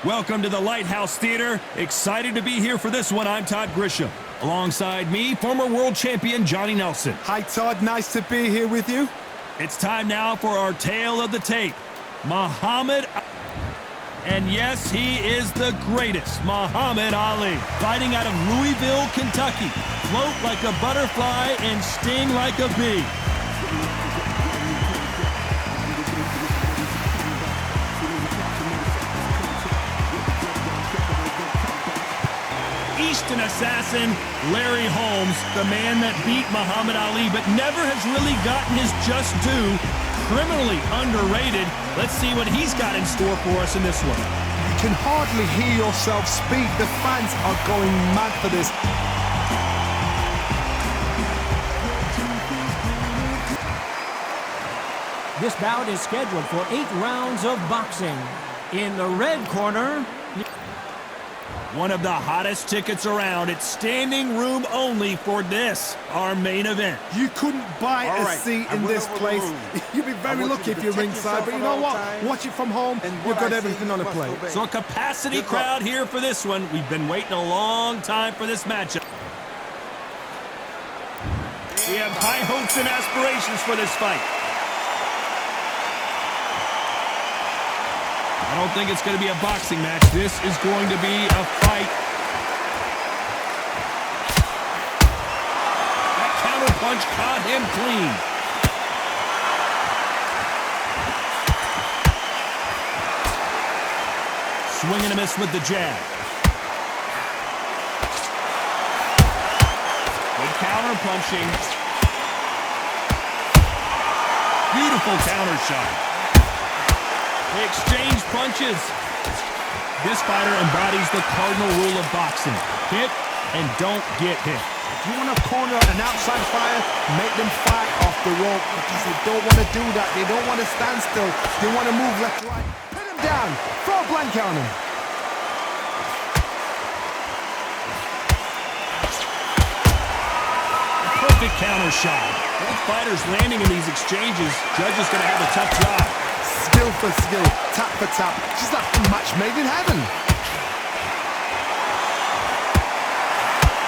Welcome to the Lighthouse Theater. Excited to be here for this one. I'm Todd Grisham. Alongside me, former world champion Johnny Nelson. Hi, Todd. Nice to be here with you. It's time now for our tale of the tape. Muhammad, and yes, he is the greatest, Muhammad Ali. Fighting out of Louisville, Kentucky. Float like a butterfly and sting like a bee. Eastern assassin, Larry Holmes, the man that beat Muhammad Ali but never has really gotten his just due. Criminally underrated. Let's see what he's got in store for us in this one. You can hardly hear yourself speak. The fans are going mad for this. This bout is scheduled for 8 rounds of boxing. In the red corner, one of the hottest tickets around. It's standing room only for this, our main event. You couldn't buy a seat in this place. You'd be very lucky if you're ringside, but you know what? Watch it from home. You've got everything on a plate. So a capacity crowd here for this one. We've been waiting a long time for this matchup. We have high hopes and aspirations for this fight. I don't think it's going to be a boxing match. This is going to be a fight. That counter punch caught him clean. Swing and a miss with the jab. Good counter punching. Beautiful counter shot. They exchange punches. This fighter embodies the cardinal rule of boxing. Hit and don't get hit. If you want to corner an outside fighter, make them fight off the rope because they don't want to do that. They don't want to stand still. They want to move left, right. Pin them down. Throw a blanket on them. Perfect counter shot. Both fighters landing in these exchanges. Judge is going to have a tough job. Skill for skill, tap for tap, just like a match made in heaven.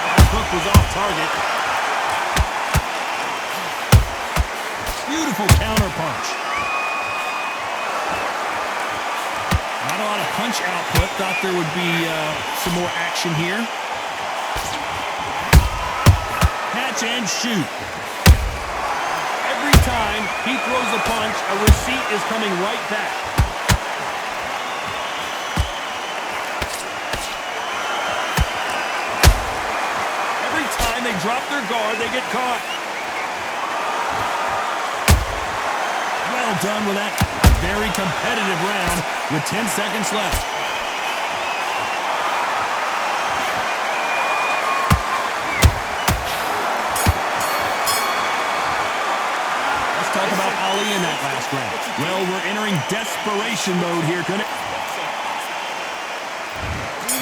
That hook was off target. Beautiful counter punch. Not a lot of punch output. Thought there would be some more action here. Catch and shoot. Every time he throws a punch, a receipt is coming right back. Every time they drop their guard, they get caught. Well done with that very competitive round with 10 seconds left. Talk about Ali in that last round. Well, we're entering desperation mode here.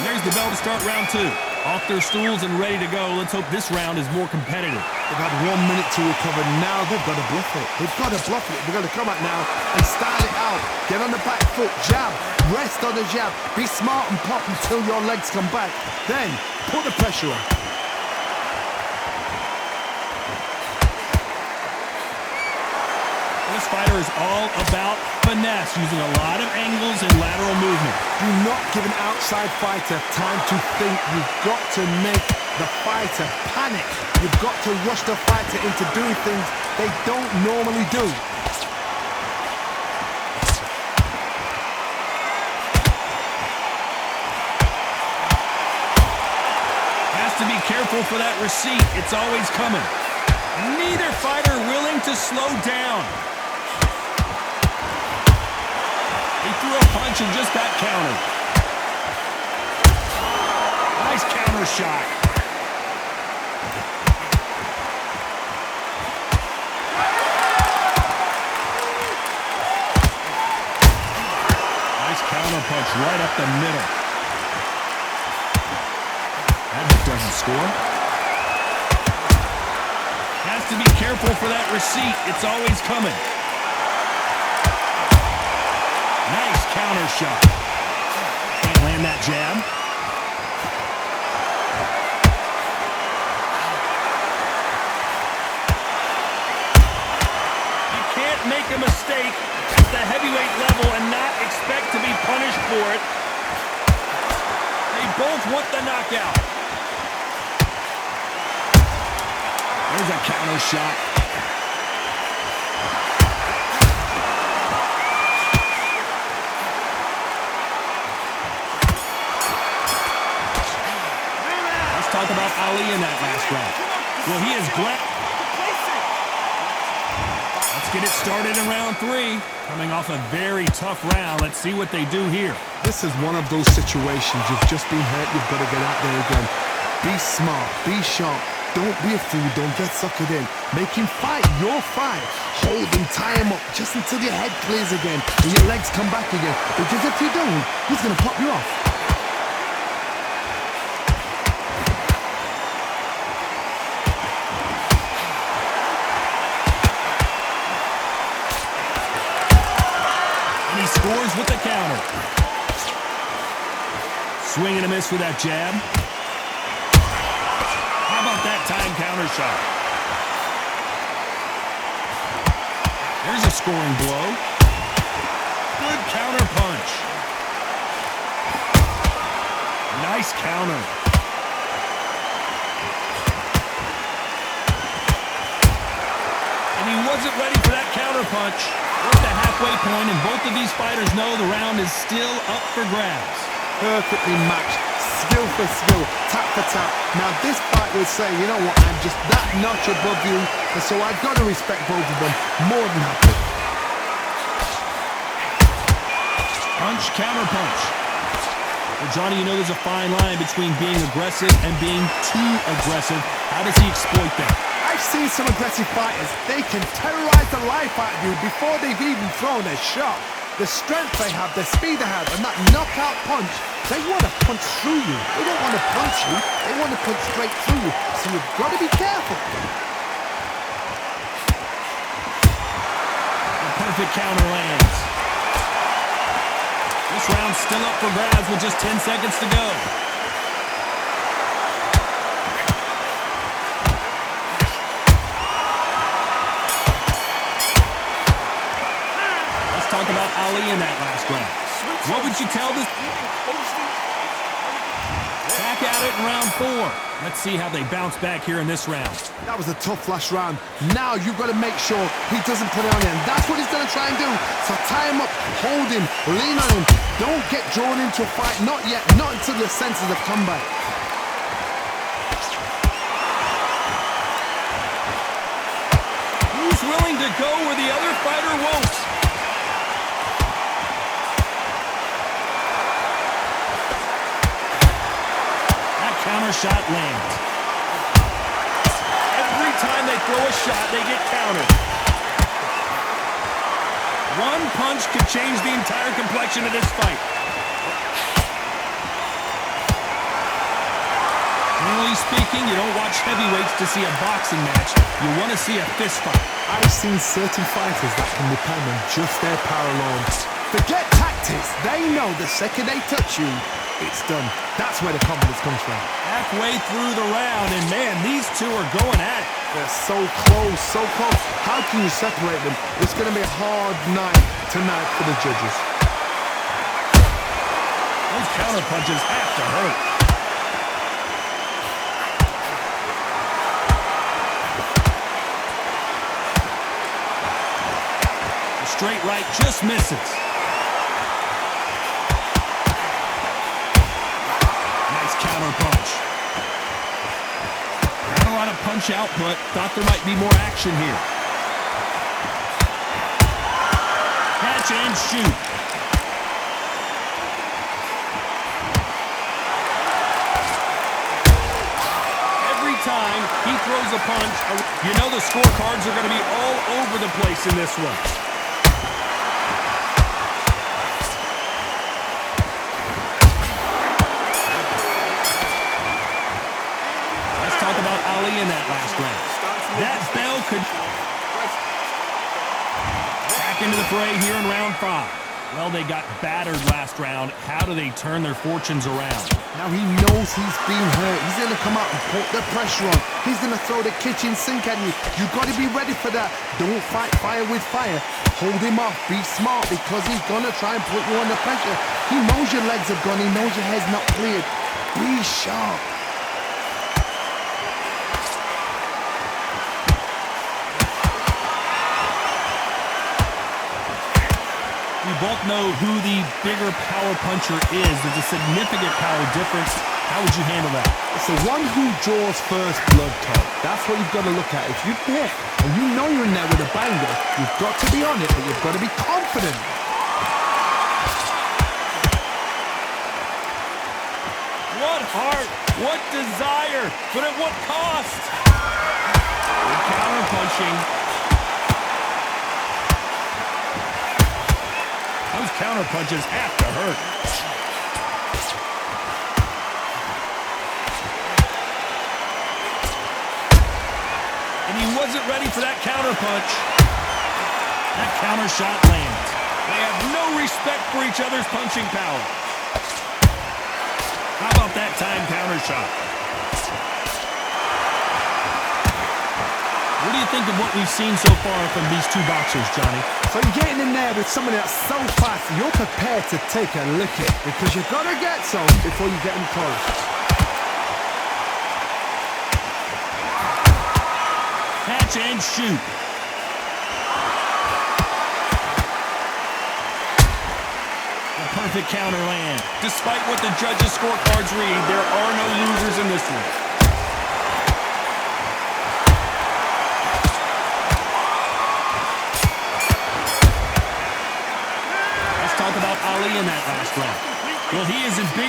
There's the bell to start round 2. Off their stools and ready to go. Let's hope this round is more competitive. They've had 1 minute to recover. Now they've got to bluff it. They've got to bluff it. They've got to come out now and style it out. Get on the back foot, jab, rest on the jab. Be smart and pop until your legs come back. Then put the pressure on. This fighter is all about finesse, using a lot of angles and lateral movement. Do not give an outside fighter time to think. You've got to make the fighter panic. You've got to rush the fighter into doing things they don't normally do. Has to be careful for that receipt. It's always coming. Neither fighter willing to slow down. He threw a punch and just got countered. Nice counter shot. Nice counter punch right up the middle. That hook doesn't score. Has to be careful for that receipt. It's always coming. Nice counter shot. Can't in that jab. You can't make a mistake at the heavyweight level and not expect to be punished for it. They both want the knockout. There's a counter shot. Let's talk about Ali in that last round. Well, he is glad. Let's get it started in round 3. Coming off a very tough round. Let's see what they do here. This is one of those situations. You've just been hurt. You've got to get out there again. Be smart. Be sharp. Don't be a fool. Don't get suckered in. Make him fight your fight. Hold him, tie him up just until your head clears again and your legs come back again. Because if you don't, he's going to pop you off. And he scores with the counter. Swing and a miss with that jab. How about that time counter shot? There's a scoring blow. Good counter punch. Nice counter. And he wasn't ready for that counter punch. We're at the halfway point, and both of these fighters know the round is still up for grabs. Perfectly matched. Skill for skill, tap for tap. Now this fight will say, you know what, I'm just that notch above you, and so I've got to respect both of them more than happy. Punch, counter punch. Well, Johnny, you know there's a fine line between being aggressive and being too aggressive. How does he exploit that? I've seen some aggressive fighters. They can terrorize the life out of you before they've even thrown a shot. The strength they have, the speed they have, and that knockout punch, they want to punch through you. They don't want to punch you, they want to punch straight through you. So you've got to be careful. The perfect counter lands. This round's still up for grabs with just 10 seconds to go. Let's talk about Ali in that last round. What would you tell this? Back at it in round 4. Let's see how they bounce back here in this round. That was a tough last round. Now you've got to make sure he doesn't put it on you. And that's what he's going to try and do. So tie him up, hold him, lean on him. Don't get drawn into a fight. Not yet. Not until your senses have come back. Who's willing to go where the other fighter won't? Counter shot lands. Every time they throw a shot, they get countered. One punch could change the entire complexion of this fight. Generally speaking, you don't watch heavyweights to see a boxing match. You want to see a fist fight. I've seen certain fighters that can depend on just their power alone. Forget tactics. They know the second they touch you, it's done. That's where the confidence comes from. Halfway through the round, and man, these two are going at it. They're so close, so close. How can you separate them? It's going to be a hard night tonight for the judges. Those counter punches have to hurt. The straight right just misses. Counter punch. Not a lot of punch output. Thought there might be more action here. Catch and shoot. Every time he throws a punch, you know the scorecards are going to be all over the place in this one. In that last round. That bell could back into the fray here in round 5. Well, they got battered last round. How do they turn their fortunes around? Now he knows he's been hurt. He's going to come out and put the pressure on. He's going to throw the kitchen sink at you. You've got to be ready for that. Don't fight fire with fire. Hold him off. Be smart because he's going to try and put you under pressure. He knows your legs have gone. He knows your head's not cleared. Be sharp. We both know who the bigger power puncher is. There's a significant power difference. How would you handle that? It's the one who draws first blood, Todd. That's what you've got to look at. If you hit and you know you're in there with a banger, you've got to be on it, but you've got to be confident. What heart, what desire, but at what cost? Good counter punching. Those counter punches have to hurt. And he wasn't ready for that counter punch. That counter shot lands. They have no respect for each other's punching power. How about that time counter shot? What do you think of what we've seen so far from these two boxers, Johnny? So you're getting in there with somebody that's so fast, you're prepared to take a licking because you've got to get some before you get them close. Catch and shoot. The perfect counter land. Despite what the judges' scorecards read, there are no losers in this one. Talk about Ali in that last round. Well, he is in big...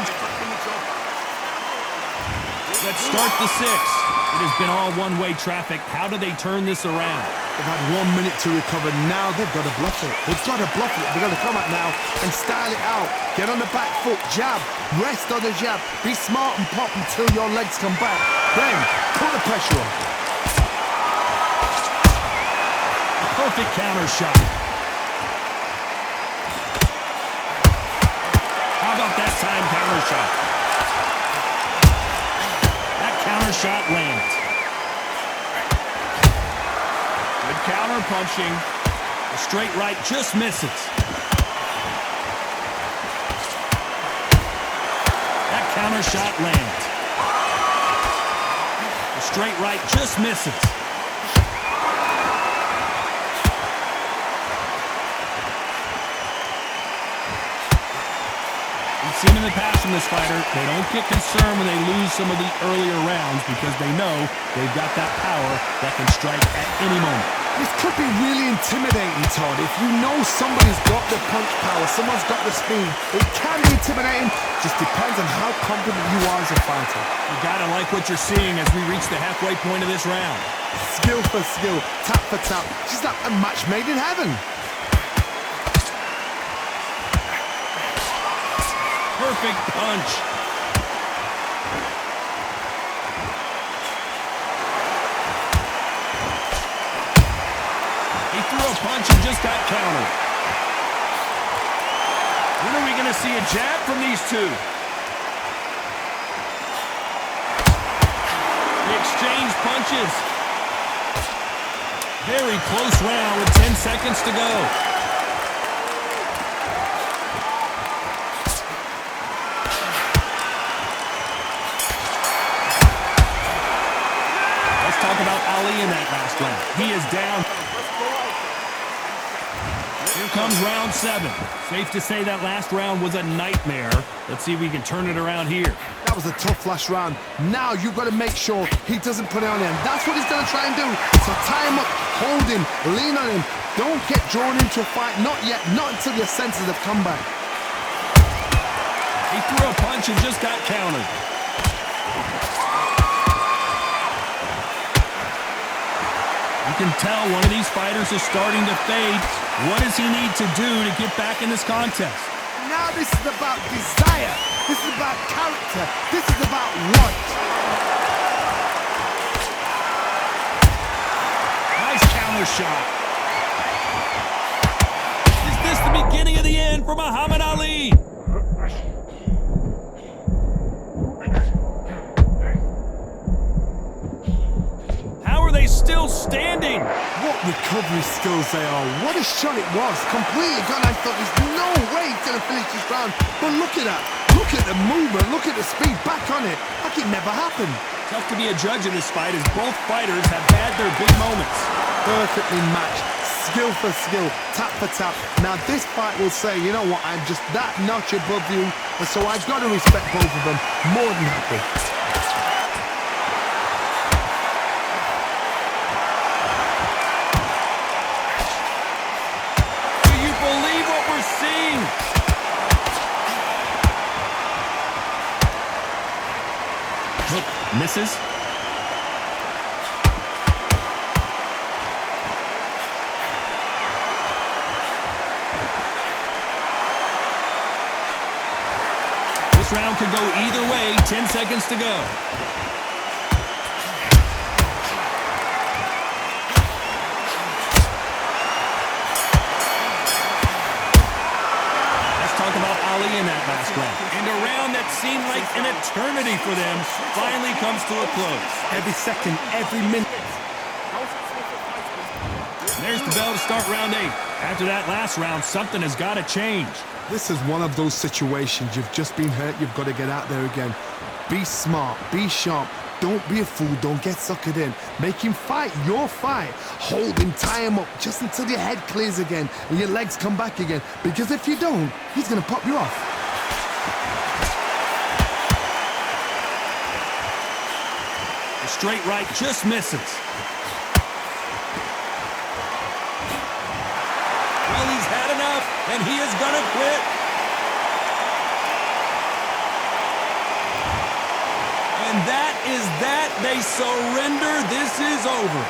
Let's start the sixth. It has been all one-way traffic. How do they turn this around? They've had 1 minute to recover. Now they've got to bluff it. They've got to bluff it. They've got to come out now and style it out. Get on the back foot, jab, rest on the jab. Be smart and pop until your legs come back. Then, put the pressure on. Perfect counter shot. How about that time counter shot? That counter shot lands. Good counter punching. The straight right just misses. That counter shot lands. The straight right just misses. Seen in the past from this fighter, they don't get concerned when they lose some of the earlier rounds because they know they've got that power that can strike at any moment. This could be really intimidating, Todd. If you know somebody's got the punch power, someone's got the speed, it can be intimidating. Just depends on how confident you are as a fighter. You gotta like what you're seeing as we reach the halfway point of this round. Skill for skill, tap for tap. Just like a match made in heaven. Perfect punch. He threw a punch and just got countered. When are we going to see a jab from these two? They exchange punches. Very close round with 10 seconds to go. Talk about Ali in that last round. He is down. Here comes round 7. Safe to say that last round was a nightmare. Let's see if we can turn it around here. That was a tough last round. Now you've got to make sure he doesn't put it on him. That's what he's going to try and do. So tie him up, hold him, lean on him. Don't get drawn into a fight. Not yet. Not until your senses have come back. He threw a punch and just got countered. You can tell one of these fighters is starting to fade. What does he need to do to get back in this contest? Now this is about desire. This is about character. This is about want. Nice counter shot. Is this the the beginning of the end for Muhammad Ali. How are they still standing? What recovery skills they are. What a shot it was. Completely gone. I thought there's no way he's going to finish this round. But look at that. Look at the movement. Look at the speed. Back on it. Like it never happened. Tough to be a judge in this fight as both fighters have had their big moments. Perfectly matched. Skill for skill. Tap for tap. Now this fight will say, you know what, I'm just that notch above you. And so I've got to respect both of them. More than happy. Believe what we're seeing. Hook misses. This round could go either way. 10 seconds to go. Talk about Ali in that last round. And a round that seemed like an eternity for them finally comes to a close. Every second, every minute. There's the bell to start round 8. After that last round, something has got to change. This is one of those situations. You've just been hurt. You've got to get out there again. Be smart. Be sharp. Don't be a fool. Don't get suckered in. Make him fight your fight. Hold him, tie him up just until your head clears again and your legs come back again. Because if you don't, he's going to pop you off. The straight right just misses. Well, he's had enough, and he is going to quit. And that is that. They surrender. This is over.